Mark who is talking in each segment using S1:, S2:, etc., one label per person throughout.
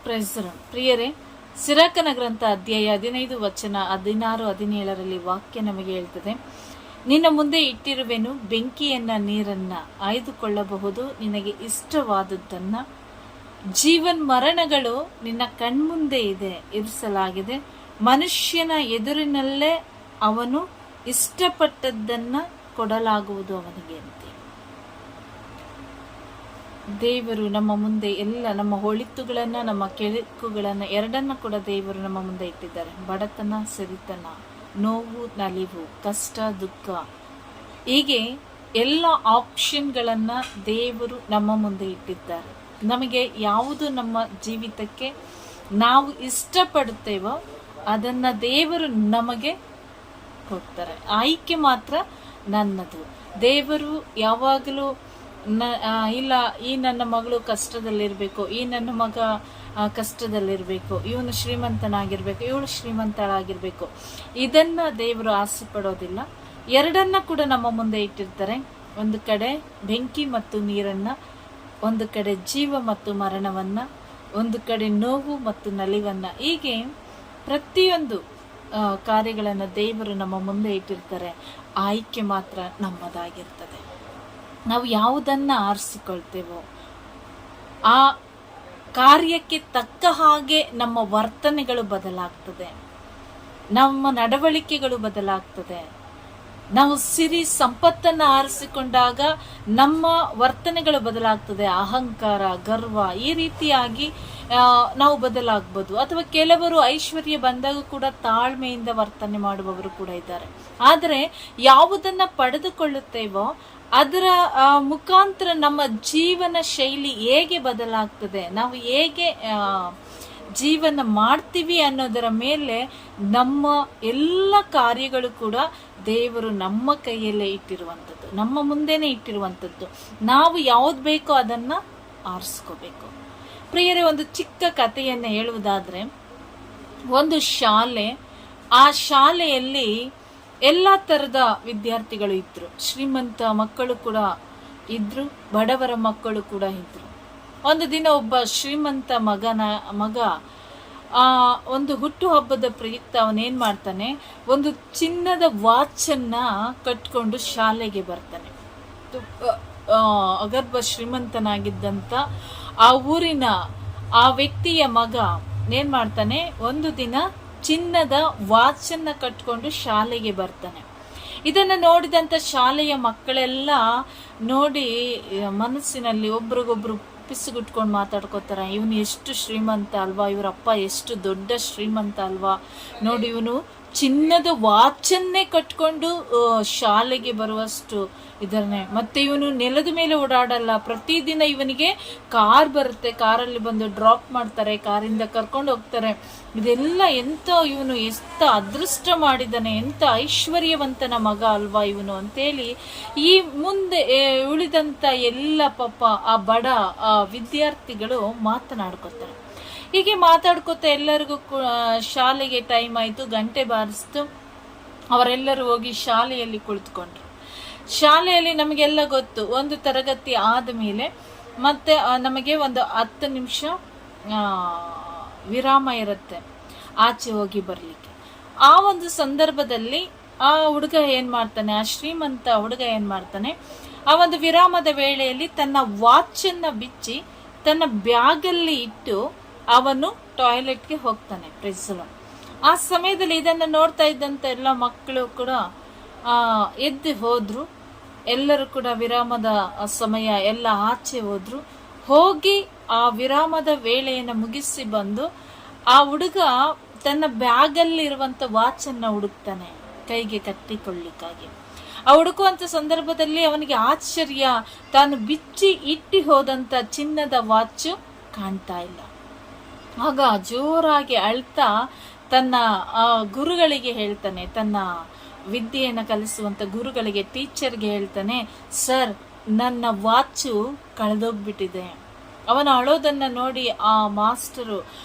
S1: ಪ್ರಿಯರೇ, ಸಿರಾಕನ ಗ್ರಂಥ ಅಧ್ಯಾಯ 15 ವಚನ 16, 17ರಲ್ಲಿ ವಾಕ್ಯ ನಮಗೆ ಹೇಳ್ತದೆ, ನಿನ್ನ ಮುಂದೆ ಇಟ್ಟಿರುವೆನು ಬೆಂಕಿಯನ್ನ ನೀರನ್ನ ಆಯ್ದುಕೊಳ್ಳಬಹುದು, ನಿನಗೆ ಇಷ್ಟವಾದದ್ದನ್ನ. ಜೀವನ್ ಮರಣಗಳು ನಿನ್ನ ಕಣ್ಮುಂದೆ ಇದೆ, ಇರಿಸಲಾಗಿದೆ. ಮನುಷ್ಯನ ಎದುರಿನಲ್ಲೇ ಅವನು ಇಷ್ಟಪಟ್ಟದ್ದನ್ನ ಕೊಡಲಾಗುವುದು ಅವನಿಗೆ ಅಂತೆ. ದೇವರು ನಮ್ಮ ಮುಂದೆ ಎಲ್ಲ ನಮ್ಮ ಒಳಿತುಗಳನ್ನ, ನಮ್ಮ ಕೆಳುಕುಗಳನ್ನ ಎರಡನ್ನ ಕೂಡ ದೇವರು ನಮ್ಮ ಮುಂದೆ ಇಟ್ಟಿದ್ದಾರೆ. ಬಡತನ, ಸಿರಿತನ, ನೋವು, ನಲಿವು, ಕಷ್ಟ, ದುಃಖ, ಹೀಗೆ ಎಲ್ಲ ಆಪ್ಷನ್ಗಳನ್ನ ದೇವರು ನಮ್ಮ ಮುಂದೆ ಇಟ್ಟಿದ್ದಾರೆ. ನಮಗೆ ಯಾವುದು ನಮ್ಮ ಜೀವಿತಕ್ಕೆ ನಾವು ಇಷ್ಟಪಡುತ್ತೇವೋ ಅದನ್ನ ದೇವರು ನಮಗೆ ಕೊಡ್ತಾರೆ. ಆಯ್ಕೆ ಮಾತ್ರ ನನ್ನದು. ದೇವರು ಯಾವಾಗಲೂ ಇಲ್ಲ, ಈ ನನ್ನ ಮಗಳು ಕಷ್ಟದಲ್ಲಿರ್ಬೇಕು, ಈ ನನ್ನ ಮಗ ಕಷ್ಟದಲ್ಲಿರ್ಬೇಕು, ಇವನು ಶ್ರೀಮಂತನಾಗಿರ್ಬೇಕು, ಇವಳು ಶ್ರೀಮಂತಳಾಗಿರ್ಬೇಕು, ಇದನ್ನ ದೇವರು ಆಸೆ ಪಡೋದಿಲ್ಲ. ಎರಡನ್ನ ಕೂಡ ನಮ್ಮ ಮುಂದೆ ಇಟ್ಟಿರ್ತಾರೆ. ಒಂದು ಕಡೆ ಬೆಂಕಿ ಮತ್ತು ನೀರನ್ನ, ಒಂದು ಕಡೆ ಜೀವ ಮತ್ತು ಮರಣವನ್ನ, ಒಂದು ಕಡೆ ನೋವು ಮತ್ತು ನಲಿವನ್ನ. ಹೀಗೆ ಪ್ರತಿಯೊಂದು ಕಾರ್ಯಗಳನ್ನು ದೇವರು ನಮ್ಮ ಮುಂದೆ ಇಟ್ಟಿರ್ತಾರೆ. ಆಯ್ಕೆ ಮಾತ್ರ ನಮ್ಮದಾಗಿರ್ತದೆ. ನಾವು ಯಾವುದನ್ನ ಆರಿಸಿಕೊಳ್ತೇವೋ ಆ ಕಾರ್ಯಕ್ಕೆ ತಕ್ಕ ಹಾಗೆ ನಮ್ಮ ವರ್ತನೆಗಳು ಬದಲಾಗ್ತದೆ, ನಮ್ಮ ನಡವಳಿಕೆಗಳು ಬದಲಾಗ್ತದೆ. ನಾವು ಸಿರಿ ಸಂಪತ್ತನ್ನ ಆರಿಸಿಕೊಂಡಾಗ ನಮ್ಮ ವರ್ತನೆಗಳು ಬದಲಾಗ್ತದೆ. ಅಹಂಕಾರ, ಗರ್ವ, ಈ ರೀತಿಯಾಗಿ ನಾವು ಬದಲಾಗ್ಬೋದು. ಅಥವಾ ಕೆಲವರು ಐಶ್ವರ್ಯ ಬಂದಾಗ ಕೂಡ ತಾಳ್ಮೆಯಿಂದ ವರ್ತನೆ ಮಾಡುವವರು ಕೂಡ ಇದ್ದಾರೆ. ಆದರೆ ಯಾವುದನ್ನ ಪಡೆದುಕೊಳ್ಳುತ್ತೇವೋ ಅದರ ಮುಖಾಂತರ ನಮ್ಮ ಜೀವನ ಶೈಲಿ ಹೇಗೆ ಬದಲಾಗ್ತದೆ, ನಾವು ಹೇಗೆ ಜೀವನ ಮಾಡ್ತೀವಿ ಅನ್ನೋದರ ಮೇಲೆ ನಮ್ಮ ಎಲ್ಲ ಕಾರ್ಯಗಳು ಕೂಡ ದೇವರು ನಮ್ಮ ಕೈಯಲ್ಲೇ ಇಟ್ಟಿರುವಂಥದ್ದು, ನಮ್ಮ ಮುಂದೆನೆ ಇಟ್ಟಿರುವಂಥದ್ದು. ನಾವು ಯಾವ್ದು ಬೇಕೋ ಅದನ್ನ ಆರಿಸ್ಕೋಬೇಕು. ಪ್ರಿಯರೇ, ಒಂದು ಚಿಕ್ಕ ಕಥೆಯನ್ನು ಹೇಳುವುದಾದ್ರೆ, ಒಂದು ಶಾಲೆ, ಆ ಶಾಲೆಯಲ್ಲಿ ಎಲ್ಲ ತರದ ವಿದ್ಯಾರ್ಥಿಗಳು ಇದ್ರು. ಶ್ರೀಮಂತ ಮಕ್ಕಳು ಕೂಡ ಇದ್ರು, ಬಡವರ ಮಕ್ಕಳು ಕೂಡ ಇದ್ರು. ಒಂದು ದಿನ ಒಬ್ಬ ಶ್ರೀಮಂತ ಮಗ ಒಂದು ಹುಟ್ಟು ಹಬ್ಬದ ಪ್ರಯುಕ್ತ ಅವನೇನ್ ಮಾಡ್ತಾನೆ, ಒಂದು ಚಿನ್ನದ ವಾಚನ್ನ ಕಟ್ಕೊಂಡು ಶಾಲೆಗೆ ಬರ್ತಾನೆ. ಅಗರ್ಭ ಶ್ರೀಮಂತನಾಗಿದ್ದಂತ ಆ ಊರಿನ ಆ ವ್ಯಕ್ತಿಯ ಮಗ ಏನ್ ಮಾಡ್ತಾನೆ, ಒಂದು ದಿನ ಚಿನ್ನದ ವಾಚನ್ನ ಕಟ್ಕೊಂಡು ಶಾಲೆಗೆ ಬರ್ತಾನೆ. ಇದನ್ನ ನೋಡಿದಂತ ಶಾಲೆಯ ಮಕ್ಕಳೆಲ್ಲ ನೋಡಿ ಮನಸ್ಸಿನಲ್ಲಿ ಒಬ್ರಿಗೊಬ್ರು ಪಿಸುಗುಟ್ಕೊಂಡು ಮಾತಾಡ್ಕೋತಾರ. ಇವನು ಎಷ್ಟು ಶ್ರೀಮಂತ ಅಲ್ವಾ, ಇವರಪ್ಪ ಎಷ್ಟು ದೊಡ್ಡ ಶ್ರೀಮಂತ ಅಲ್ವಾ, ನೋಡಿ ಇವನು ಚಿನ್ನದ ವಾಚನ್ನೇ ಕಟ್ಕೊಂಡು ಶಾಲೆಗೆ ಬರುವಷ್ಟು ಇದನ್ನೇ. ಮತ್ತೆ ಇವನು ನೆಲದ ಮೇಲೆ ಓಡಾಡಲ್ಲ, ಪ್ರತಿದಿನ ಇವನಿಗೆ ಕಾರ್ ಬರುತ್ತೆ, ಕಾರಲ್ಲಿ ಬಂದು ಡ್ರಾಪ್ ಮಾಡ್ತಾರೆ, ಕಾರಿಂದ ಕರ್ಕೊಂಡು ಹೋಗ್ತಾರೆ. ಇದೆಲ್ಲ ಎಂತ ಇವನು ಎಷ್ಟು ಅದೃಷ್ಟ ಮಾಡಿದಾನೆ, ಎಂತ ಐಶ್ವರ್ಯವಂತನ ಮಗ ಅಲ್ವಾ ಇವನು ಅಂತೇಳಿ ಈ ಮುಂದೆ ಉಳಿದಂತ ಎಲ್ಲ ಪಾಪ ಆ ಬಡ ವಿದ್ಯಾರ್ಥಿಗಳು ಮಾತನಾಡ್ಕೋತಾರೆ. ಹೀಗೆ ಮಾತಾಡ್ಕೋತ ಎಲ್ಲರಿಗೂ ಶಾಲೆಗೆ ಟೈಮ್ ಆಯ್ತು, ಗಂಟೆ ಬಾರಿಸ್ತು. ಅವರೆಲ್ಲರೂ ಹೋಗಿ ಶಾಲೆಯಲ್ಲಿ ಕುಳಿತುಕೊಂಡ್ರು. ಶಾಲೆಯಲ್ಲಿ ನಮಗೆಲ್ಲ ಗೊತ್ತು, ಒಂದು ತರಗತಿ ಆದ ಮೇಲೆ ಮತ್ತೆ ನಮಗೆ ಒಂದು 10 ನಿಮಿಷ ವಿರಾಮ ಇರುತ್ತೆ ಆಚೆ ಹೋಗಿ ಬರ್ಲಿಕ್ಕೆ. ಆ ಒಂದು ಸಂದರ್ಭದಲ್ಲಿ ಆ ಹುಡುಗ ಏನ್ ಮಾಡ್ತಾನೆ, ಆ ಶ್ರೀಮಂತ ಹುಡುಗ ಏನ್ ಮಾಡ್ತಾನೆ, ಆ ಒಂದು ವಿರಾಮದ ವೇಳೆಯಲ್ಲಿ ತನ್ನ ವಾಚನ್ನ ಬಿಚ್ಚಿ ತನ್ನ ಬ್ಯಾಗಲ್ಲಿ ಇಟ್ಟು ಅವನು ಟಾಯ್ಲೆಟ್ಗೆ ಹೋಗ್ತಾನೆ. ಆ ಸಮಯದಲ್ಲಿ ಇದನ್ನ ನೋಡ್ತಾ ಇದ್ದಂತ ಎಲ್ಲ ಮಕ್ಕಳು ಕೂಡ ಎದ್ದು ಹೋದ್ರು. ಎಲ್ಲರೂ ಕೂಡ ವಿರಾಮದ ಸಮಯ ಎಲ್ಲ ಆಚೆ ಹೋದ್ರು. ಹೋಗಿ ಆ ವಿರಾಮದ ವೇಳೆಯನ್ನು ಮುಗಿಸಿ ಬಂದು ಆ ಹುಡುಗ ತನ್ನ ಬ್ಯಾಗಲ್ಲಿ ಇರುವಂತ ವಾಚನ್ನ ಹುಡುಕ್ತಾನೆ ಕೈಗೆ ಕಟ್ಟಿಕೊಳ್ಳಿಕ್ಕಾಗಿ. ಆ ಹುಡುಕುವಂತ ಸಂದರ್ಭದಲ್ಲಿ ಅವನಿಗೆ ಆಶ್ಚರ್ಯ, ತಾನು ಬಿಚ್ಚಿ ಇಟ್ಟಿ ಹೋದಂತ ಚಿನ್ನದ ವಾಚ್ ಕಾಣ್ತಾ ಇಲ್ಲ. ಆಗ ಜೋರಾಗಿ ಅಳ್ತಾ ತನ್ನ ಗುರುಗಳಿಗೆ ಹೇಳ್ತಾನೆ, ತನ್ನ ವಿದ್ಯೆಯನ್ನು ಕಲಿಸುವಂತ ಗುರುಗಳಿಗೆ, ಟೀಚರ್ಗೆ ಹೇಳ್ತಾನೆ, ಸರ್ ನನ್ನ ವಾಚು ಕಳೆದೋಗ್ಬಿಟ್ಟಿದೆ. ಅವನ ಅಳೋದನ್ನ ನೋಡಿ ಆ ಮಾಸ್ಟರು,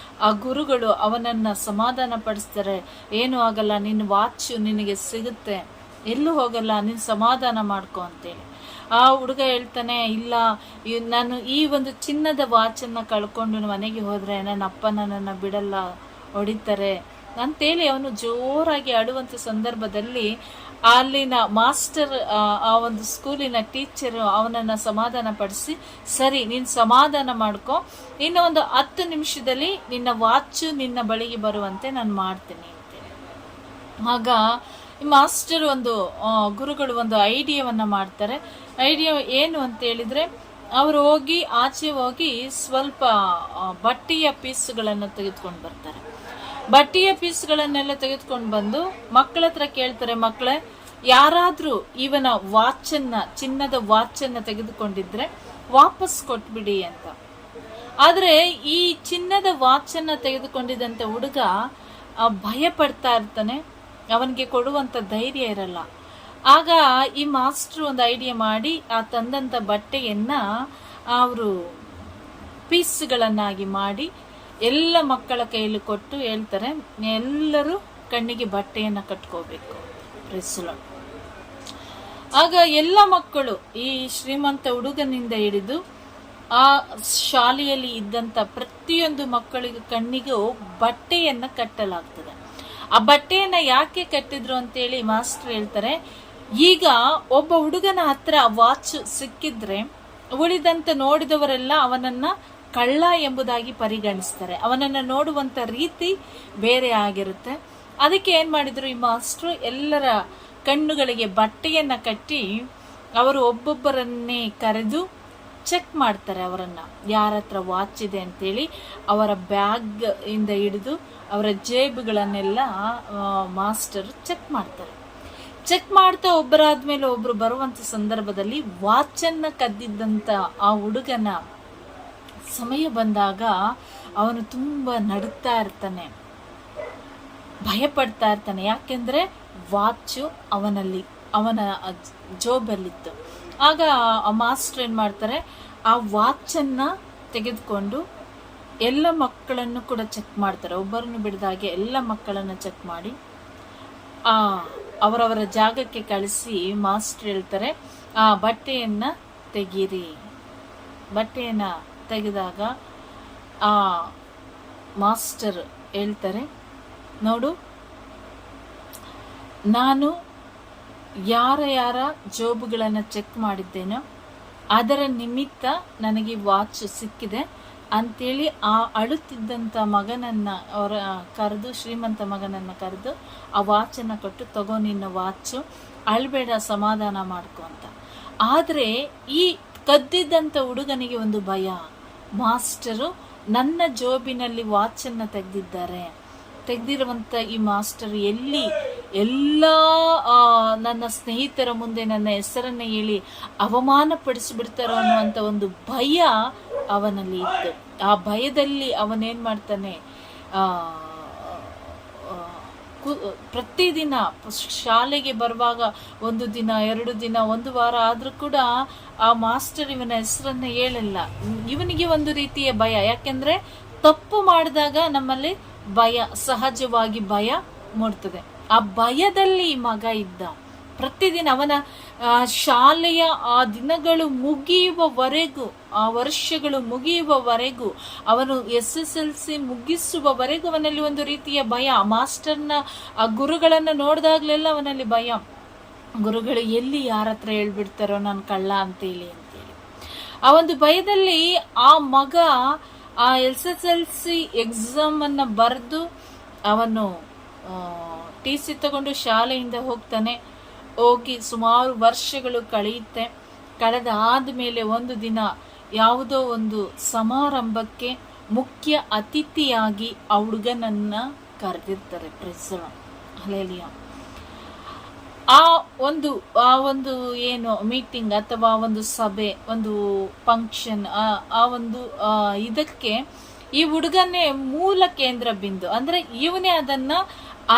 S1: ಆ ಗುರುಗಳು ಅವನನ್ನ ಸಮಾಧಾನ ಪಡಿಸ್ತಾರೆ. ಏನೂ ಆಗಲ್ಲ, ನಿನ್ನ ವಾಚು ನಿನಗೆ ಸಿಗುತ್ತೆ, ಎಲ್ಲೂ ಹೋಗಲ್ಲ, ನೀನು ಸಮಾಧಾನ ಮಾಡ್ಕೊ ಅಂತೇಳಿ. ಆ ಹುಡುಗ ಹೇಳ್ತಾನೆ, ಇಲ್ಲ ನಾನು ಈ ಒಂದು ಚಿನ್ನದ ವಾಚನ್ನ ಕಳ್ಕೊಂಡು ಮನೆಗೆ ಹೋದ್ರೆ ನನ್ನ ಅಪ್ಪ ನನ್ನನ್ನು ಬಿಡಲ್ಲ, ಹೊಡಿತಾರೆ ಅಂತೇಳಿ ಅವನು ಜೋರಾಗಿ ಆಡುವಂಥ ಸಂದರ್ಭದಲ್ಲಿ ಅಲ್ಲಿನ ಮಾಸ್ಟರ್, ಆ ಒಂದು ಸ್ಕೂಲಿನ ಟೀಚರು ಅವನನ್ನ ಸಮಾಧಾನ ಪಡಿಸಿ, ಸರಿ ನೀನು ಸಮಾಧಾನ ಮಾಡ್ಕೊ, ಇನ್ನು ಒಂದು 10 ನಿಮಿಷದಲ್ಲಿ ನಿನ್ನ ವಾಚು ನಿನ್ನ ಬಳಿಗೆ ಬರುವಂತೆ ನಾನು ಮಾಡ್ತೀನಿ ಅಂತೇಳಿ. ಆಗ ಈ ಮಾಸ್ಟರ್ ಗುರುಗಳು ಒಂದು ಐಡಿಯಾವನ್ನ ಮಾಡ್ತಾರೆ. ಐಡಿಯಾ ಏನು ಅಂತ ಹೇಳಿದ್ರೆ, ಅವರು ಆಚೆ ಹೋಗಿ ಸ್ವಲ್ಪ ಬಟ್ಟೆಯ ಪೀಸ್ಗಳನ್ನು ತೆಗೆದುಕೊಂಡು ಬರ್ತಾರೆ. ಬಟ್ಟೆಯ ಪೀಸ್ಗಳನ್ನೆಲ್ಲ ತೆಗೆದುಕೊಂಡು ಬಂದು ಮಕ್ಕಳ ಹತ್ರ ಕೇಳ್ತಾರೆ, ಮಕ್ಕಳೇ ಯಾರಾದ್ರೂ ಇವನ ಚಿನ್ನದ ವಾಚನ್ನ ತೆಗೆದುಕೊಂಡಿದ್ರೆ ವಾಪಸ್ ಕೊಟ್ಬಿಡಿ ಅಂತ. ಆದ್ರೆ ಈ ಚಿನ್ನದ ವಾಚನ್ನ ತೆಗೆದುಕೊಂಡಿದ್ದಂತ ಹುಡುಗ ಭಯ ಪಡ್ತಾ ಇರ್ತಾನೆ, ಅವನಿಗೆ ಕೊಡುವಂತ ಧೈರ್ಯ ಇರಲ್ಲ. ಆಗ ಈ ಮಾಸ್ಟರ್ ಒಂದು ಐಡಿಯಾ ಮಾಡಿ ಆ ತಂದಂತ ಬಟ್ಟೆಯನ್ನ ಅವರು ಪೀಸ್ಗಳನ್ನಾಗಿ ಮಾಡಿ ಎಲ್ಲ ಮಕ್ಕಳ ಕೈಯಲ್ಲಿ ಕೊಟ್ಟು ಹೇಳ್ತಾರೆ, ಎಲ್ಲರೂ ಕಣ್ಣಿಗೆ ಬಟ್ಟೆಯನ್ನ ಕಟ್ಕೋಬೇಕು. ಆಗ ಎಲ್ಲ ಮಕ್ಕಳು ಈ ಶ್ರೀಮಂತ ಹುಡುಗನಿಂದ ಹಿಡಿದು ಆ ಶಾಲೆಯಲ್ಲಿ ಇದ್ದಂತ ಪ್ರತಿಯೊಂದು ಮಕ್ಕಳಿಗೂ ಕಣ್ಣಿಗೂ ಬಟ್ಟೆಯನ್ನ ಕಟ್ಟಲಾಗ್ತದೆ. ಆ ಬಟ್ಟೆಯನ್ನ ಯಾಕೆ ಕಟ್ಟಿದ್ರು ಅಂತೇಳಿ ಮಾಸ್ಟರ್ ಹೇಳ್ತಾರೆ, ಈಗ ಒಬ್ಬ ಹುಡುಗನ ಹತ್ರ ವಾಚ್ ಸಿಕ್ಕಿದ್ರೆ ಉಳಿದಂತ ನೋಡಿದವರೆಲ್ಲ ಅವನನ್ನ ಕಳ್ಳ ಎಂಬುದಾಗಿ ಪರಿಗಣಿಸ್ತಾರೆ. ಅವನನ್ನ ನೋಡುವಂತ ರೀತಿ ಬೇರೆ ಆಗಿರುತ್ತೆ. ಅದಕ್ಕೆ ಏನ್ ಮಾಡಿದ್ರು ಈ ಮಾಸ್ಟ್ರು, ಎಲ್ಲರ ಕಣ್ಣುಗಳಿಗೆ ಬಟ್ಟೆಯನ್ನ ಕಟ್ಟಿ ಅವರು ಒಬ್ಬೊಬ್ಬರನ್ನೇ ಕರೆದು ಚೆಕ್ ಮಾಡ್ತಾರೆ ಅವರನ್ನ, ಯಾರ ಹತ್ರ ವಾಚ್ ಇದೆ ಅಂತೇಳಿ. ಅವರ ಬ್ಯಾಗ್ ಇಂದ ಹಿಡಿದು ಅವರ ಜೇಬುಗಳನ್ನೆಲ್ಲ ಮಾಸ್ಟರ್ ಚೆಕ್ ಮಾಡ್ತಾರೆ. ಚೆಕ್ ಮಾಡ್ತಾ ಒಬ್ಬರಾದ್ಮೇಲೆ ಒಬ್ರು ಬರುವಂತ ಸಂದರ್ಭದಲ್ಲಿ ವಾಚನ್ನ ಕದ್ದಿದ್ದಂತ ಆ ಹುಡುಗನ ಸಮಯ ಬಂದಾಗ ಅವನು ತುಂಬಾ ನಡುತ್ತಾ ಇರ್ತಾನೆ, ಭಯ ಪಡ್ತಾ ಇರ್ತಾನೆ. ಯಾಕೆಂದ್ರೆ ವಾಚು ಅವನ ಜೋಬಲ್ಲಿತ್ತು. ಆಗ ಆ ಮಾಸ್ಟರ್ ಏನ್ ಮಾಡ್ತಾರೆ, ಆ ವಾಚನ್ನ ತೆಗೆದುಕೊಂಡು ಎಲ್ಲ ಮಕ್ಕಳನ್ನು ಕೂಡ ಚೆಕ್ ಮಾಡ್ತಾರೆ. ಒಬ್ಬರನ್ನು ಬಿಡದಾಗೆ ಎಲ್ಲ ಮಕ್ಕಳನ್ನು ಚೆಕ್ ಮಾಡಿ ಅವರವರ ಜಾಗಕ್ಕೆ ಕಳಿಸಿ ಮಾಸ್ಟರ್ ಹೇಳ್ತಾರೆ, ಆ ಬಟ್ಟೆಯನ್ನ ತೆಗೀರಿ. ಬಟ್ಟೆಯನ್ನ ತೆಗೆದಾಗ ಆ ಮಾಸ್ಟರ್ ಹೇಳ್ತಾರೆ, ನೋಡು, ನಾನು ಯಾರ ಜೋಬುಗಳನ್ನು ಚೆಕ್ ಮಾಡಿದ್ದೇನೋ ಅದರ ನಿಮಿತ್ತ ನನಗೆ ವಾಚ್ ಸಿಕ್ಕಿದೆ ಅಂತೇಳಿ ಆ ಅಳುತ್ತಿದ್ದಂಥ ಮಗನನ್ನ ಅವರ ಕರೆದು, ಶ್ರೀಮಂತ ಮಗನನ್ನ ಕರೆದು ಆ ವಾಚನ್ನು ಕೊಟ್ಟು, ತಗೋ ನಿನ್ನ ವಾಚು, ಅಳ್ಬೇಡ, ಸಮಾಧಾನ ಮಾಡ್ಕೊ ಅಂತ. ಆದರೆ ಈ ಕದ್ದಿದ್ದಂಥ ಹುಡುಗನಿಗೆ ಒಂದು ಭಯ, ಮಾಸ್ಟರು ನನ್ನ ಜೋಬಿನಲ್ಲಿ ವಾಚನ್ನು ತೆಗೆದಿರುವಂತ ಈ ಮಾಸ್ಟರ್ ಎಲ್ಲ ನನ್ನ ಸ್ನೇಹಿತರ ಮುಂದೆ ನನ್ನ ಹೆಸರನ್ನ ಹೇಳಿ ಅವಮಾನ ಪಡಿಸಿಬಿಡ್ತಾರೋ ಅನ್ನುವಂಥ ಒಂದು ಭಯ ಅವನಲ್ಲಿ ಇತ್ತು. ಆ ಭಯದಲ್ಲಿ ಅವನೇನ್ ಮಾಡ್ತಾನೆ, ಪ್ರತಿದಿನ ಶಾಲೆಗೆ ಬರುವಾಗ 1 ದಿನ 2 ದಿನ 1 ವಾರ ಆದ್ರೂ ಕೂಡ ಆ ಮಾಸ್ಟರ್ ಇವನ ಹೆಸರನ್ನ ಹೇಳಲ್ಲ. ಇವನಿಗೆ ಒಂದು ರೀತಿಯ ಭಯ, ಯಾಕೆಂದ್ರೆ ತಪ್ಪು ಮಾಡಿದಾಗ ನಮ್ಮಲ್ಲಿ ಭಯ, ಸಹಜವಾಗಿ ಭಯ ಮೂಡ್ತದೆ. ಆ ಭಯದಲ್ಲಿ ಈ ಮಗ ಇದ್ದ. ಪ್ರತಿದಿನ ಅವನ ಶಾಲೆಯ ಆ ದಿನಗಳು ಮುಗಿಯುವವರೆಗೂ, ಆ ವರ್ಷಗಳು ಮುಗಿಯುವವರೆಗೂ, ಅವನು SSLC ಮುಗಿಸುವವರೆಗೂ ಅವನಲ್ಲಿ ಒಂದು ರೀತಿಯ ಭಯ. ಮಾಸ್ಟರ್ನ ಆ ಗುರುಗಳನ್ನ ನೋಡಿದಾಗ್ಲೆಲ್ಲ ಅವನಲ್ಲಿ ಭಯ. ಗುರುಗಳು ಎಲ್ಲಿ ಯಾರ ಹತ್ರ ಹೇಳ್ಬಿಡ್ತಾರೋ ನಾನು ಕಳ್ಳ ಅಂತೇಳಿ. ಆ ಒಂದು ಭಯದಲ್ಲಿ ಆ ಮಗ ಆ SSLC ಎಕ್ಸಾಮ್ ಅನ್ನ ಬರೆದು ಅವನು TC ತಗೊಂಡು ಶಾಲೆಯಿಂದ ಹೋಗ್ತಾನೆ. ಹೋಗಿ ಸುಮಾರು ವರ್ಷಗಳು ಕಳೆದಾದ್ಮೇಲೆ ಒಂದು ದಿನ ಯಾವುದೋ ಒಂದು ಸಮಾರಂಭಕ್ಕೆ ಮುಖ್ಯ ಅತಿಥಿಯಾಗಿ ಆ ಹುಡುಗನನ್ನ ಕರೆದಿರ್ತಾರೆ. ಹಲ್ಲೆಲೂಯಾ. ಆ ಒಂದು ಏನು ಮೀಟಿಂಗ್ ಅಥವಾ ಒಂದು ಸಭೆ, ಒಂದು ಫಂಕ್ಷನ್, ಆ ಒಂದು ಇದಕ್ಕೆ ಈ ಹುಡುಗನೇ ಮೂಲ ಕೇಂದ್ರ ಬಿಂದು. ಅಂದ್ರೆ ಇವನೇ ಅದನ್ನ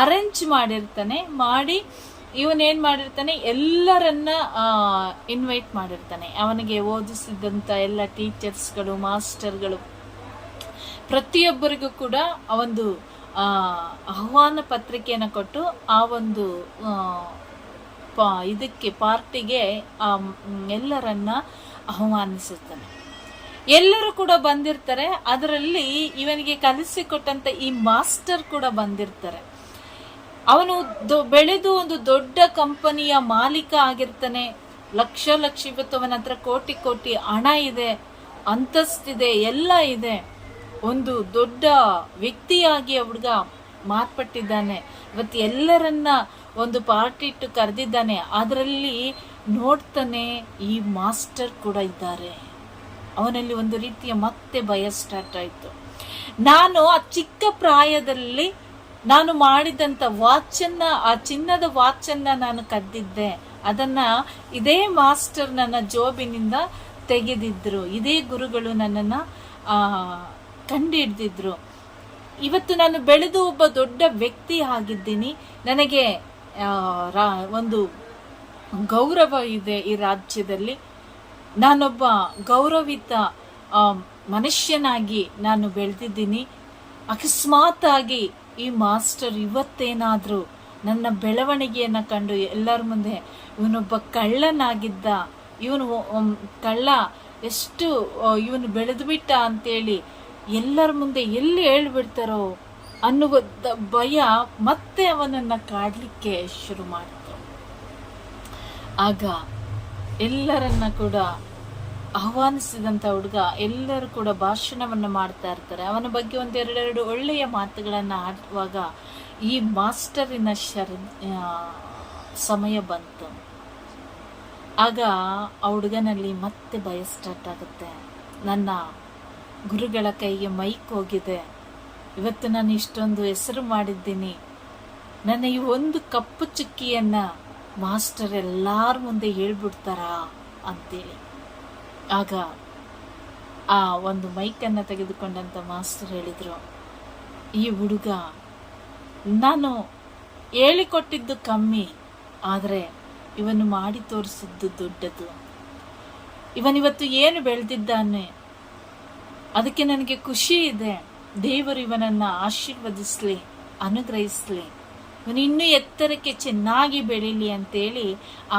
S1: ಅರೇಂಜ್ ಮಾಡಿ ಇವನೇನ್ ಮಾಡಿರ್ತಾನೆ, ಎಲ್ಲರನ್ನ ಇನ್ವೈಟ್ ಮಾಡಿರ್ತಾನೆ. ಅವನಿಗೆ ಓದಿಸಿದಂತ ಎಲ್ಲ ಟೀಚರ್ಸ್ಗಳು, ಮಾಸ್ಟರ್ಗಳು, ಪ್ರತಿಯೊಬ್ಬರಿಗೂ ಕೂಡ ಒಂದು ಆಹ್ವಾನ ಪತ್ರಿಕೆಯನ್ನು ಕೊಟ್ಟು ಆ ಒಂದು ಇದಕ್ಕೆ ಪಾರ್ಟಿಗೆ ಎಲ್ಲರನ್ನ ಆಹ್ವಾನಿಸುತ್ತಾನೆ. ಎಲ್ಲರೂ ಕೂಡ ಬಂದಿರ್ತಾರೆ. ಅದರಲ್ಲಿ ಇವನಿಗೆ ಕಲಿಸಿಕೊಟ್ಟಂತ ಈ ಮಾಸ್ಟರ್ ಕೂಡ ಬಂದಿರ್ತಾರೆ. ಅವನು ಬೆಳೆದು ಒಂದು ದೊಡ್ಡ ಕಂಪನಿಯ ಮಾಲೀಕ ಆಗಿರ್ತಾನೆ. ಲಕ್ಷ ಇವತ್ತು ಅವನ ಹತ್ರ ಕೋಟಿ ಕೋಟಿ ಹಣ ಇದೆ, ಅಂತಸ್ತಿದೆ, ಎಲ್ಲ ಇದೆ. ಒಂದು ದೊಡ್ಡ ವ್ಯಕ್ತಿಯಾಗಿ ಹುಡುಗ ಮಾರ್ಪಟ್ಟಿದ್ದಾನೆ. ಇವತ್ತು ಎಲ್ಲರನ್ನ ಒಂದು ಪಾರ್ಟಿ ಇಟ್ಟು ಕರೆದಿದ್ದಾನೆ. ಅದರಲ್ಲಿ ನೋಡ್ತಾನೆ ಈ ಮಾಸ್ಟರ್ ಕೂಡ ಇದ್ದಾರೆ. ಅವನಲ್ಲಿ ಒಂದು ರೀತಿಯ ಮತ್ತೆ ಭಯ ಸ್ಟಾರ್ಟ್ ಆಯ್ತು. ನಾನು ಆ ಚಿಕ್ಕ ಪ್ರಾಯದಲ್ಲಿ ನಾನು ಮಾಡಿದಂತ ವಾಚನ್ನ, ಆ ಚಿನ್ನದ ವಾಚನ್ನ ನಾನು ಕದ್ದಿದ್ದೆ. ಅದನ್ನ ಇದೇ ಮಾಸ್ಟರ್ ನನ್ನ ಜೋಬಿನಿಂದ ತೆಗೆದಿದ್ರು. ಇದೇ ಗುರುಗಳು ನನ್ನನ್ನ ಕಂಡುಹಿಡ್ದಿದ್ರು. ಇವತ್ತು ನಾನು ಬೆಳೆದು ಒಬ್ಬ ದೊಡ್ಡ ವ್ಯಕ್ತಿ ಆಗಿದ್ದೀನಿ. ನನಗೆ ಒಂದು ಗೌರವ ಇದೆ ಈ ರಾಜ್ಯದಲ್ಲಿ. ನಾನೊಬ್ಬ ಗೌರವಿತ ಮನುಷ್ಯನಾಗಿ ನಾನು ಬೆಳೆದಿದ್ದೀನಿ. ಅಕಸ್ಮಾತ್ ಆಗಿ ಈ ಮಾಸ್ಟರ್ ಇವತ್ತೇನಾದ್ರೂ ನನ್ನ ಬೆಳವಣಿಗೆಯನ್ನ ಕಂಡು ಎಲ್ಲರ ಮುಂದೆ ಇವನೊಬ್ಬ ಕಳ್ಳನಾಗಿದ್ದ, ಇವನು ಕಳ್ಳ, ಎಷ್ಟು ಇವನು ಬೆಳೆದು ಬಿಟ್ಟ ಅಂತೇಳಿ ಎಲ್ಲರ ಮುಂದೆ ಎಲ್ಲಿ ಹೇಳ್ಬಿಡ್ತಾರೋ ಅನ್ನುವ ಭಯ ಮತ್ತೆ ಅವನನ್ನ ಕಾಡ್ಲಿಕ್ಕೆ ಶುರು ಮಾಡಿತು. ಆಗ ಎಲ್ಲರನ್ನ ಕೂಡ ಆಹ್ವಾನಿಸಿದಂತ ಹುಡುಗ ಎಲ್ಲರೂ ಕೂಡ ಭಾಷಣವನ್ನ ಮಾಡ್ತಾ ಇರ್ತಾರೆ. ಅವನ ಬಗ್ಗೆ ಒಂದೆರಡೆರಡು ಒಳ್ಳೆಯ ಮಾತುಗಳನ್ನ ಆಡುವಾಗ ಈ ಮಾಸ್ಟರಿನ ಸಮಯ ಬಂತು. ಆಗ ಆ ಹುಡುಗನಲ್ಲಿ ಮತ್ತೆ ಭಯ ಸ್ಟಾರ್ಟ್ ಆಗುತ್ತೆ. ನನ್ನ ಗುರುಗಳ ಕೈಗೆ ಮೈಕ್ ಹೋಗಿದೆ. ಇವತ್ತು ನಾನು ಇಷ್ಟೊಂದು ಹೆಸರು ಮಾಡಿದ್ದೀನಿ. ನನ್ನ ಈ ಒಂದು ಕಪ್ಪು ಚುಕ್ಕಿಯನ್ನ ಮಾಸ್ಟರ್ ಎಲ್ಲಾರ ಮುಂದೆ ಹೇಳ್ಬಿಡ್ತಾರಾ ಅಂತೇಳಿ. ಆಗ ಆ ಒಂದು ಮೈಕನ್ನ ತೆಗೆದುಕೊಂಡಂತ ಮಾಸ್ಟರ್ ಹೇಳಿದ್ರು, ಈ ಹುಡುಗ ನಾನು ಹೇಳಿಕೊಟ್ಟಿದ್ದು ಕಮ್ಮಿ, ಆದರೆ ಇವನು ಮಾಡಿ ತೋರಿಸಿದ್ದು ದೊಡ್ಡದು. ಇವನಿವತ್ತು ಏನು ಬೆಳೆದಿದ್ದಾನೆ ಅದಕ್ಕೆ ನನಗೆ ಖುಷಿ ಇದೆ. ದೇವರು ಇವನನ್ನ ಆಶೀರ್ವದಿಸ್ಲಿ, ಅನುಗ್ರಹಿಸ್ಲಿ, ಇವನು ಇನ್ನೂ ಎತ್ತರಕ್ಕೆ ಚೆನ್ನಾಗಿ ಬೆಳೀಲಿ ಅಂತೇಳಿ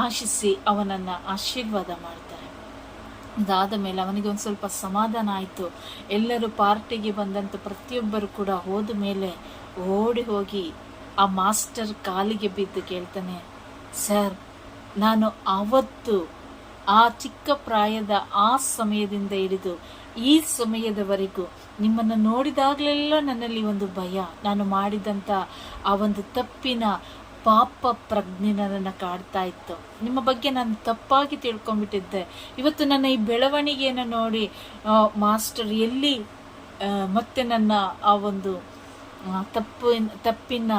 S1: ಆಶಿಸಿ ಅವನನ್ನ ಆಶೀರ್ವಾದ ಮಾಡ್ತಾರೆ. ಅದಾದ ಮೇಲೆ ಅವನಿಗೆ ಒಂದು ಸ್ವಲ್ಪ ಸಮಾಧಾನ ಆಯಿತು. ಎಲ್ಲರೂ ಪಾರ್ಟಿಗೆ ಬಂದಂತ ಪ್ರತಿಯೊಬ್ಬರು ಕೂಡ ಹೋದ ಮೇಲೆ ಓಡಿ ಹೋಗಿ ಆ ಮಾಸ್ಟರ್ ಕಾಲಿಗೆ ಬಿದ್ದು ಕೇಳ್ತಾನೆ, ಸರ್, ನಾನು ಅವತ್ತು ಆ ಚಿಕ್ಕ ಪ್ರಾಯದ ಆ ಸಮಯದಿಂದ ಹಿಡಿದು ಈ ಸಮಯದವರೆಗೂ ನಿಮ್ಮನ್ನು ನೋಡಿದಾಗಲೆಲ್ಲ ನನ್ನಲ್ಲಿ ಒಂದು ಭಯ, ನಾನು ಮಾಡಿದಂಥ ಆ ಒಂದು ತಪ್ಪಿನ ಪಾಪ ಪ್ರಜ್ಞೆ ನನ್ನನ್ನು ಕಾಡ್ತಾ ಇತ್ತು. ನಿಮ್ಮ ಬಗ್ಗೆ ನಾನು ತಪ್ಪಾಗಿ ತಿಳ್ಕೊಂಡ್ಬಿಟ್ಟಿದ್ದೆ. ಇವತ್ತು ನನ್ನ ಈ ಬೆಳವಣಿಗೆಯನ್ನು ನೋಡಿ ಮಾಸ್ಟರ್ ಎಲ್ಲಿ ಮತ್ತೆ ನನ್ನ ಆ ಒಂದು ತಪ್ಪಿನ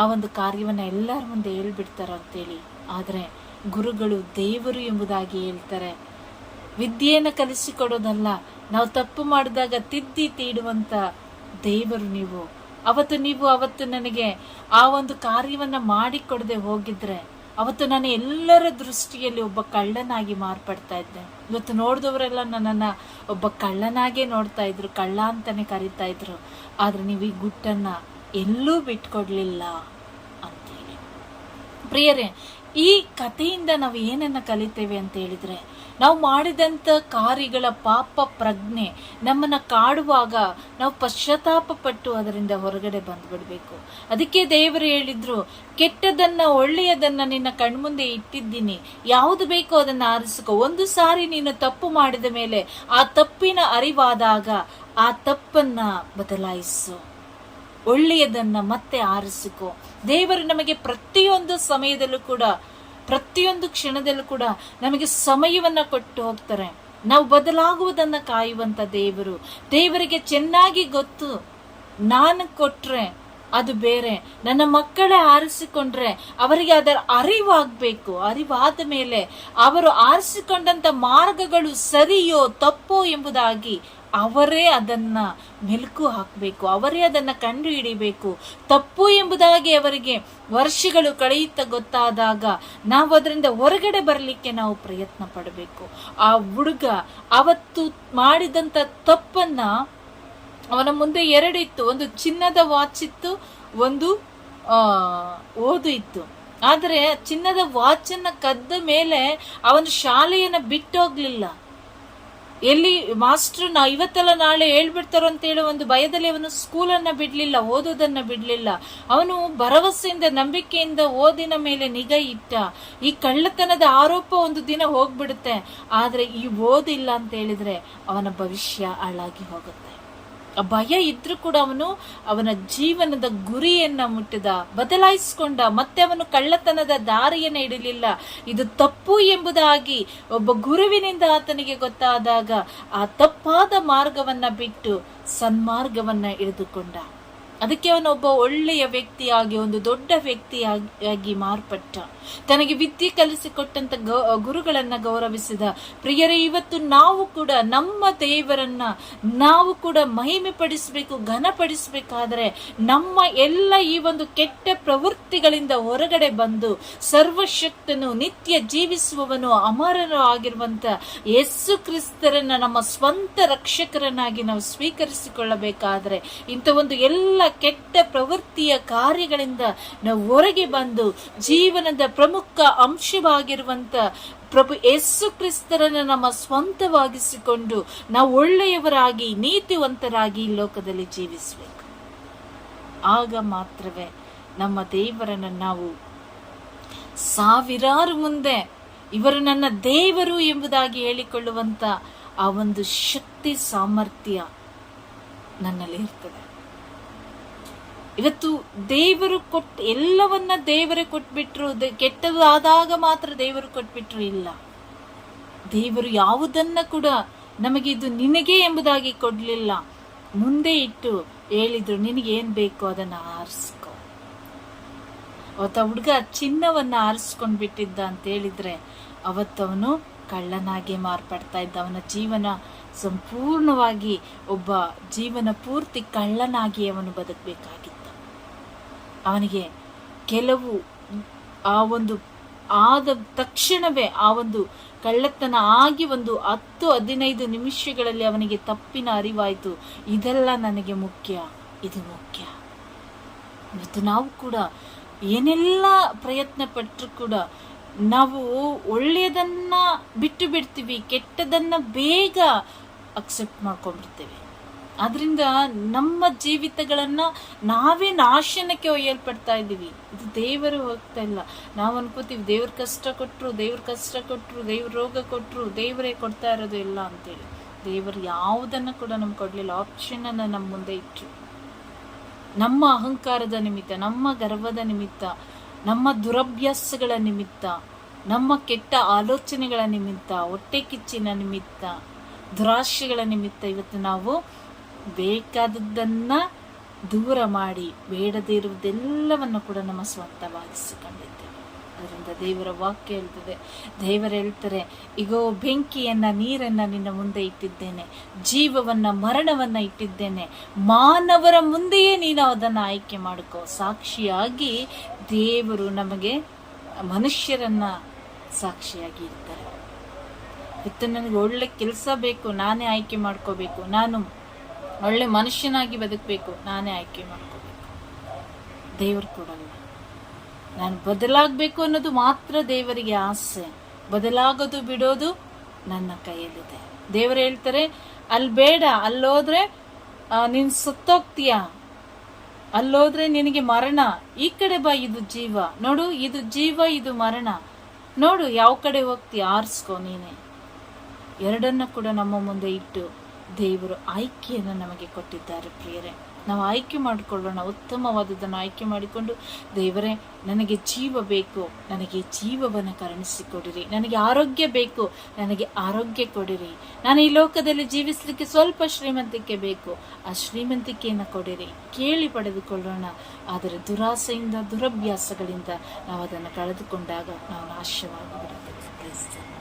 S1: ಆ ಒಂದು ಕಾರ್ಯವನ್ನು ಎಲ್ಲರ ಮುಂದೆ ಹೇಳ್ಬಿಡ್ತಾರ ಅಂತೇಳಿ. ಆದರೆ ಗುರುಗಳು ದೇವರು ಎಂಬುದಾಗಿ ಹೇಳ್ತಾರೆ. ವಿದ್ಯೆಯನ್ನು ಕಲಿಸಿಕೊಡೋದಲ್ಲ, ನಾವು ತಪ್ಪು ಮಾಡಿದಾಗ ತಿದ್ದಿ ತೀಡುವಂತ ದೇವರು ನೀವು. ಅವತ್ತು ನನಗೆ ಆ ಒಂದು ಕಾರ್ಯವನ್ನ ಮಾಡಿಕೊಡದೆ ಹೋಗಿದ್ರೆ ಅವತ್ತು ನಾನು ಎಲ್ಲರ ದೃಷ್ಟಿಯಲ್ಲಿ ಒಬ್ಬ ಕಳ್ಳನಾಗಿ ಮಾರ್ಪಡ್ತಾ ಇದ್ದೆ. ಇವತ್ತು ನೋಡಿದವರೆಲ್ಲ ನನ್ನನ್ನ ಒಬ್ಬ ಕಳ್ಳನಾಗೆ ನೋಡ್ತಾ ಇದ್ರು, ಕಳ್ಳ ಅಂತಾನೆ ಕರೀತಾ ಇದ್ರು. ಆದ್ರೆ ನೀವು ಈ ಗುಟ್ಟನ್ನ ಎಲ್ಲೂ ಬಿಟ್ಕೊಡ್ಲಿಲ್ಲ ಅಂತೇಳಿ. ಪ್ರಿಯರೇ, ಈ ಕಥೆಯಿಂದ ನಾವು ಏನನ್ನ ಕಲಿತೇವೆ ಅಂತ ಹೇಳಿದ್ರೆ, ನಾವು ಮಾಡಿದಂಥ ಕಾರ್ಯಗಳ ಪಾಪ ಪ್ರಜ್ಞೆ ನಮ್ಮನ್ನ ಕಾಡುವಾಗ ನಾವು ಪಶ್ಚಾತ್ತಾಪ ಪಟ್ಟು ಅದರಿಂದ ಹೊರಗಡೆ ಬಂದ್ಬಿಡ್ಬೇಕು. ಅದಕ್ಕೆ ದೇವರು ಹೇಳಿದ್ರು, ಕೆಟ್ಟದನ್ನ ಒಳ್ಳೆಯದನ್ನ ನಿನ್ನ ಕಣ್ಮುಂದೆ ಇಟ್ಟಿದ್ದೀನಿ, ಯಾವುದು ಬೇಕೋ ಅದನ್ನ ಆರಿಸಿಕೊ. ಒಂದು ಸಾರಿ ನೀನು ತಪ್ಪು ಮಾಡಿದ ಮೇಲೆ ಆ ತಪ್ಪಿನ ಅರಿವಾದಾಗ ಆ ತಪ್ಪನ್ನ ಬದಲಾಯಿಸು, ಒಳ್ಳೆಯದನ್ನ ಮತ್ತೆ ಆರಿಸಿಕೊ. ದೇವರು ನಮಗೆ ಪ್ರತಿಯೊಂದು ಸಮಯದಲ್ಲೂ ಕೂಡ, ಪ್ರತಿಯೊಂದು ಕ್ಷಣದಲ್ಲೂ ಕೂಡ ನಮಗೆ ಸಮಯವನ್ನ ಕೊಟ್ಟು ಹೋಗ್ತಾರೆ. ನಾವು ಬದಲಾಗುವುದನ್ನ ಕಾಯುವಂತ ದೇವರು. ದೇವರಿಗೆ ಚೆನ್ನಾಗಿ ಗೊತ್ತು, ನಾನು ಕೊಟ್ರೆ ಅದು ಬೇರೆ, ನನ್ನ ಮಕ್ಕಳೇ ಆರಿಸಿಕೊಂಡ್ರೆ ಅವರಿಗೆ ಅದರ ಅರಿವಾಗಬೇಕು. ಅರಿವಾದ ಮೇಲೆ ಅವರು ಆರಿಸಿಕೊಂಡಂತ ಮಾರ್ಗಗಳು ಸರಿಯೋ ತಪ್ಪೋ ಎಂಬುದಾಗಿ ಅವರೇ ಅದನ್ನ ಮೆಲುಕು ಹಾಕಬೇಕು, ಅವರೇ ಅದನ್ನ ಕಂಡು ಹಿಡಿಬೇಕು. ತಪ್ಪು ಎಂಬುದಾಗಿ ಅವರಿಗೆ ವರ್ಷಗಳು ಕಳೆಯುತ್ತಾ ಗೊತ್ತಾದಾಗ ನಾವು ಅದರಿಂದ ಹೊರಗಡೆ ಬರಲಿಕ್ಕೆ ನಾವು ಪ್ರಯತ್ನ ಪಡಬೇಕು. ಆ ಹುಡುಗ ಅವತ್ತು ಮಾಡಿದಂತ ತಪ್ಪನ್ನ, ಅವನ ಮುಂದೆ ಎರಡು ಇತ್ತು, ಒಂದು ಚಿನ್ನದ ವಾಚ್ ಇತ್ತು, ಒಂದು ಓದು ಇತ್ತು. ಆದರೆ ಚಿನ್ನದ ವಾಚನ್ನ ಕದ್ದ ಮೇಲೆ ಅವನು ಶಾಲೆಯನ್ನ ಬಿಟ್ಟೋಗ್ಲಿಲ್ಲ. ಎಲ್ಲಿ ಮಾಸ್ಟರ್ ಇವತ್ತಲ್ಲ ನಾಳೆ ಹೇಳ್ಬಿಡ್ತಾರೋ ಅಂತ ಹೇಳೋ ಒಂದು ಭಯದಲ್ಲಿ ಅವನು ಸ್ಕೂಲನ್ನ ಬಿಡ್ಲಿಲ್ಲ, ಓದೋದನ್ನ ಬಿಡ್ಲಿಲ್ಲ. ಅವನು ಭರವಸೆಯಿಂದ ನಂಬಿಕೆಯಿಂದ ಓದಿನ ಮೇಲೆ ನಿಗಾ ಇಟ್ಟ. ಈ ಕಳ್ಳತನದ ಆರೋಪ ಒಂದು ದಿನ ಹೋಗ್ಬಿಡುತ್ತೆ, ಆದ್ರೆ ಈ ಓದಿಲ್ಲ ಅಂತ ಹೇಳಿದ್ರೆ ಅವನ ಭವಿಷ್ಯ ಹಾಳಾಗಿ ಹೋಗುತ್ತೆ. ಆ ಭಯ ಇದ್ರೂ ಕೂಡ ಅವನು ಅವನ ಜೀವನದ ಗುರಿಯನ್ನ ಮುಟ್ಟಿದ, ಬದಲಾಯಿಸಿಕೊಂಡ. ಮತ್ತೆ ಅವನು ಕಳ್ಳತನದ ದಾರಿಯನ್ನ ಇಡಲಿಲ್ಲ. ಇದು ತಪ್ಪು ಎಂಬುದಾಗಿ ಒಬ್ಬ ಗುರುವಿನಿಂದ ಆತನಿಗೆ ಗೊತ್ತಾದಾಗ ಆ ತಪ್ಪಾದ ಮಾರ್ಗವನ್ನ ಬಿಟ್ಟು ಸನ್ಮಾರ್ಗವನ್ನ ಹಿಡಿದುಕೊಂಡ. ಅದಕ್ಕೆ ಅವನೊಬ್ಬ ಒಳ್ಳೆಯ ವ್ಯಕ್ತಿಯಾಗಿ, ಒಂದು ದೊಡ್ಡ ವ್ಯಕ್ತಿಯಾಗಿ ಮಾರ್ಪಟ್ಟ. ತನಗೆ ವಿದ್ಯೆ ಕಲಿಸಿಕೊಟ್ಟಂತ ಗುರುಗಳನ್ನ ಗೌರವಿಸಿದ. ಪ್ರಿಯರೇ, ಇವತ್ತು ನಾವು ಕೂಡ ನಮ್ಮ ದೇವರನ್ನ ನಾವು ಕೂಡ ಮಹಿಮೆ ಪಡಿಸಬೇಕು, ಘನಪಡಿಸಬೇಕಾದ್ರೆ ನಮ್ಮ ಎಲ್ಲ ಈ ಒಂದು ಕೆಟ್ಟ ಪ್ರವೃತ್ತಿಗಳಿಂದ ಹೊರಗಡೆ ಬಂದು ಸರ್ವಶಕ್ತನು, ನಿತ್ಯ ಜೀವಿಸುವವನು, ಅಮರನು ಆಗಿರುವಂತ ಯೇಸು ಕ್ರಿಸ್ತರನ್ನ ನಮ್ಮ ಸ್ವಂತ ರಕ್ಷಕರನ್ನಾಗಿ ನಾವು ಸ್ವೀಕರಿಸಿಕೊಳ್ಳಬೇಕಾದ್ರೆ ಇಂಥ ಒಂದು ಎಲ್ಲ ಕೆಟ್ಟ ಪ್ರವೃತ್ತಿಯ ಕಾರ್ಯಗಳಿಂದ ನಾವು ಹೊರಗೆ ಬಂದು ಜೀವನದ ಪ್ರಮುಖ ಅಂಶವಾಗಿರುವಂತ ಪ್ರಭು ಯೇಸು ಕ್ರಿಸ್ತರನ್ನು ನಮ್ಮ ಸ್ವಂತವಾಗಿಸಿಕೊಂಡು ನಾವು ಒಳ್ಳೆಯವರಾಗಿ ನೀತಿವಂತರಾಗಿ ಈ ಲೋಕದಲ್ಲಿ ಜೀವಿಸಬೇಕು. ಆಗ ಮಾತ್ರವೇ ನಮ್ಮ ದೇವರನ್ನು ನಾವು ಸಾವಿರಾರು ಮುಂದೆ ಇವರು ನನ್ನ ದೇವರು ಎಂಬುದಾಗಿ ಹೇಳಿಕೊಳ್ಳುವಂತ ಆ ಒಂದು ಶಕ್ತಿ ಸಾಮರ್ಥ್ಯ ನನ್ನಲ್ಲಿ ಇರ್ತದೆ. ಇವತ್ತು ದೇವರು ಎಲ್ಲವನ್ನ ದೇವರೇ ಕೊಟ್ಬಿಟ್ರು, ಕೆಟ್ಟದಾದಾಗ ಮಾತ್ರ ದೇವರು ಕೊಟ್ಬಿಟ್ರು ಇಲ್ಲ. ದೇವರು ಯಾವುದನ್ನ ಕೂಡ ನಮಗೆ ಇದು ನಿನಗೆ ಎಂಬುದಾಗಿ ಕೊಡ್ಲಿಲ್ಲ, ಮುಂದೆ ಇಟ್ಟು ಹೇಳಿದ್ರು ನಿನಗೆ ಏನ್ ಬೇಕೋ ಅದನ್ನ ಆರಿಸ್ಕೊ. ಅವತ್ತ ಹುಡುಗ ಚಿನ್ನವನ್ನ ಆರಿಸ್ಕೊಂಡ್ ಬಿಟ್ಟಿದ್ದ ಅಂತ ಹೇಳಿದ್ರೆ ಅವತ್ತವನು ಕಳ್ಳನಾಗೆ ಮಾರ್ಪಡ್ತಾ ಇದ್ದ. ಅವನ ಜೀವನ ಸಂಪೂರ್ಣವಾಗಿ ಒಬ್ಬ ಜೀವನ ಪೂರ್ತಿ ಕಳ್ಳನಾಗಿ ಅವನು ಬದುಕಬೇಕಾಗಿತ್ತು. ಅವನಿಗೆ ಕೆಲವು ಆ ಒಂದು ಆದ ತಕ್ಷಣವೇ ಆ ಒಂದು ಕಳ್ಳತನ ಆಗಿ ಒಂದು 10-15 ನಿಮಿಷಗಳಲ್ಲಿ ಅವನಿಗೆ ತಪ್ಪಿನ ಅರಿವಾಯಿತು. ಇದೆಲ್ಲ ನನಗೆ ಮುಖ್ಯ, ಇದು ಮುಖ್ಯ. ಇವತ್ತು ನಾವು ಕೂಡ ಏನೆಲ್ಲ ಪ್ರಯತ್ನ ಪಟ್ಟರು ಕೂಡ ನಾವು ಒಳ್ಳೆಯದನ್ನ ಬಿಟ್ಟು ಬಿಡ್ತೀವಿ, ಕೆಟ್ಟದನ್ನ ಬೇಗ ಅಕ್ಸೆಪ್ಟ್ ಮಾಡ್ಕೊಂಡ್ಬಿಡ್ತೇವೆ. ಆದ್ರಿಂದ ನಮ್ಮ ಜೀವಿತಗಳನ್ನ ನಾವೇ ನಾಶನಕ್ಕೆ ಒಯ್ಯಲ್ಪಡ್ತಾ ಇದ್ದೀವಿ. ಇದು ದೇವರು ಹೋಗ್ತಾ ಇಲ್ಲ. ನಾವು ಅನ್ಕೋತೀವಿ ದೇವ್ರ ಕಷ್ಟ ಕೊಟ್ರು, ದೇವ್ರ ರೋಗ ಕೊಟ್ರು, ದೇವರೇ ಕೊಡ್ತಾ ಇರೋದು ಇಲ್ಲ ಅಂತೇಳಿ. ದೇವರು ಯಾವುದನ್ನ ಕೂಡ ನಮ್ಗೆ ಕೊಡ್ಲಿಲ್ಲ. ಆಪ್ಷನ್ ಅನ್ನ ನಮ್ಮ ಮುಂದೆ ಇಟ್ರು. ನಮ್ಮ ಅಹಂಕಾರದ ನಿಮಿತ್ತ, ನಮ್ಮ ಗರ್ವದ ನಿಮಿತ್ತ, ನಮ್ಮ ದುರಭ್ಯಾಸಗಳ ನಿಮಿತ್ತ, ನಮ್ಮ ಕೆಟ್ಟ ಆಲೋಚನೆಗಳ ನಿಮಿತ್ತ, ಹೊಟ್ಟೆ ಕಿಚ್ಚಿನ ನಿಮಿತ್ತ, ದುರಾಶೆಗಳ ನಿಮಿತ್ತ ಇವತ್ತು ನಾವು ಬೇಕಾದದ್ದನ್ನ ದೂರ ಮಾಡಿ ಬೇಡದೇ ಇರುವುದೆಲ್ಲವನ್ನು ಕೂಡ ನಮ್ಮ ಸ್ವಂತವಾಗಿಸಿಕೊಂಡಿದ್ದೇವೆ. ಅದರಿಂದ ದೇವರ ವಾಕ್ಯ ಹೇಳ್ತದೆ, ದೇವರು ಹೇಳ್ತಾರೆ, ಇಗೋ ಬೆಂಕಿಯನ್ನ ನೀರನ್ನ ನಿನ್ನ ಮುಂದೆ ಇಟ್ಟಿದ್ದೇನೆ, ಜೀವವನ್ನ ಮರಣವನ್ನ ಇಟ್ಟಿದ್ದೇನೆ, ಮಾನವರ ಮುಂದೆಯೇ ನೀನು ಅದನ್ನು ಆಯ್ಕೆ ಮಾಡಿಕೋ. ಸಾಕ್ಷಿಯಾಗಿ ದೇವರು ನಮಗೆ ಮನುಷ್ಯರನ್ನ ಸಾಕ್ಷಿಯಾಗಿ ಇರ್ತಾರೆ. ಇವತ್ತು ನನಗೆ ಒಳ್ಳೆ ಕೆಲಸ ಬೇಕು, ನಾನೇ ಆಯ್ಕೆ ಮಾಡ್ಕೋಬೇಕು, ನಾನು ಒಳ್ಳೆ ಮನುಷ್ಯನಾಗಿ ಬದುಕಬೇಕು, ನಾನೇ ಆಯ್ಕೆ ಮಾಡ್ಕೋಬೇಕು. ದೇವರು ಕೊಡಲ್ಲ. ನಾನು ಬದಲಾಗಬೇಕು ಅನ್ನೋದು ಮಾತ್ರ ದೇವರಿಗೆ ಆಸೆ. ಬದಲಾಗೋದು ಬಿಡೋದು ನನ್ನ ಕೈಯಲ್ಲಿದೆ. ದೇವರು ಹೇಳ್ತಾರೆ, ಅಲ್ಲಿ ಬೇಡ, ಅಲ್ಲೋದ್ರೆ ನೀನು ಸತ್ತೋಗ್ತೀಯ, ಅಲ್ಲೋದ್ರೆ ನಿನಗೆ ಮರಣ, ಈ ಕಡೆ ಬಾ, ಇದು ಜೀವ. ನೋಡು, ಇದು ಜೀವ, ಇದು ಮರಣ. ನೋಡು ಯಾವ ಕಡೆ ಹೋಗ್ತೀಯ, ಆರಿಸ್ಕೋ ನೀನೆ. ಎರಡನ್ನ ಕೂಡ ನಮ್ಮ ಮುಂದೆ ಇಟ್ಟು ದೇವರು ಆಯ್ಕೆಯನ್ನು ನಮಗೆ ಕೊಟ್ಟಿದ್ದಾರೆ. ಪ್ರಿಯರೇ, ನಾವು ಆಯ್ಕೆ ಮಾಡಿಕೊಳ್ಳೋಣ, ಉತ್ತಮವಾದದನ್ನು ಆಯ್ಕೆ ಮಾಡಿಕೊಂಡು, ದೇವರೇ ನನಗೆ ಜೀವ ಬೇಕು, ನನಗೆ ಜೀವವನ್ನು ಕರುಣಿಸಿಕೊಡಿರಿ. ನನಗೆ ಆರೋಗ್ಯ ಬೇಕು, ನನಗೆ ಆರೋಗ್ಯ ಕೊಡಿರಿ. ನಾನು ಈ ಲೋಕದಲ್ಲಿ ಜೀವಿಸಲಿಕ್ಕೆ ಸ್ವಲ್ಪ ಶ್ರೀಮಂತಿಕೆ ಬೇಕು, ಆ ಶ್ರೀಮಂತಿಕೆಯನ್ನು ಕೊಡಿರಿ. ಕೇಳಿ ಪಡೆದುಕೊಳ್ಳೋಣ. ಆದರೆ ದುರಾಸೆಯಿಂದ, ದುರಭ್ಯಾಸಗಳಿಂದ ನಾವು ಅದನ್ನು ಕಳೆದುಕೊಂಡಾಗ ನಾವು ನಾಶವಾಗಿ ಬಿಡುತ್ತೇವೆ.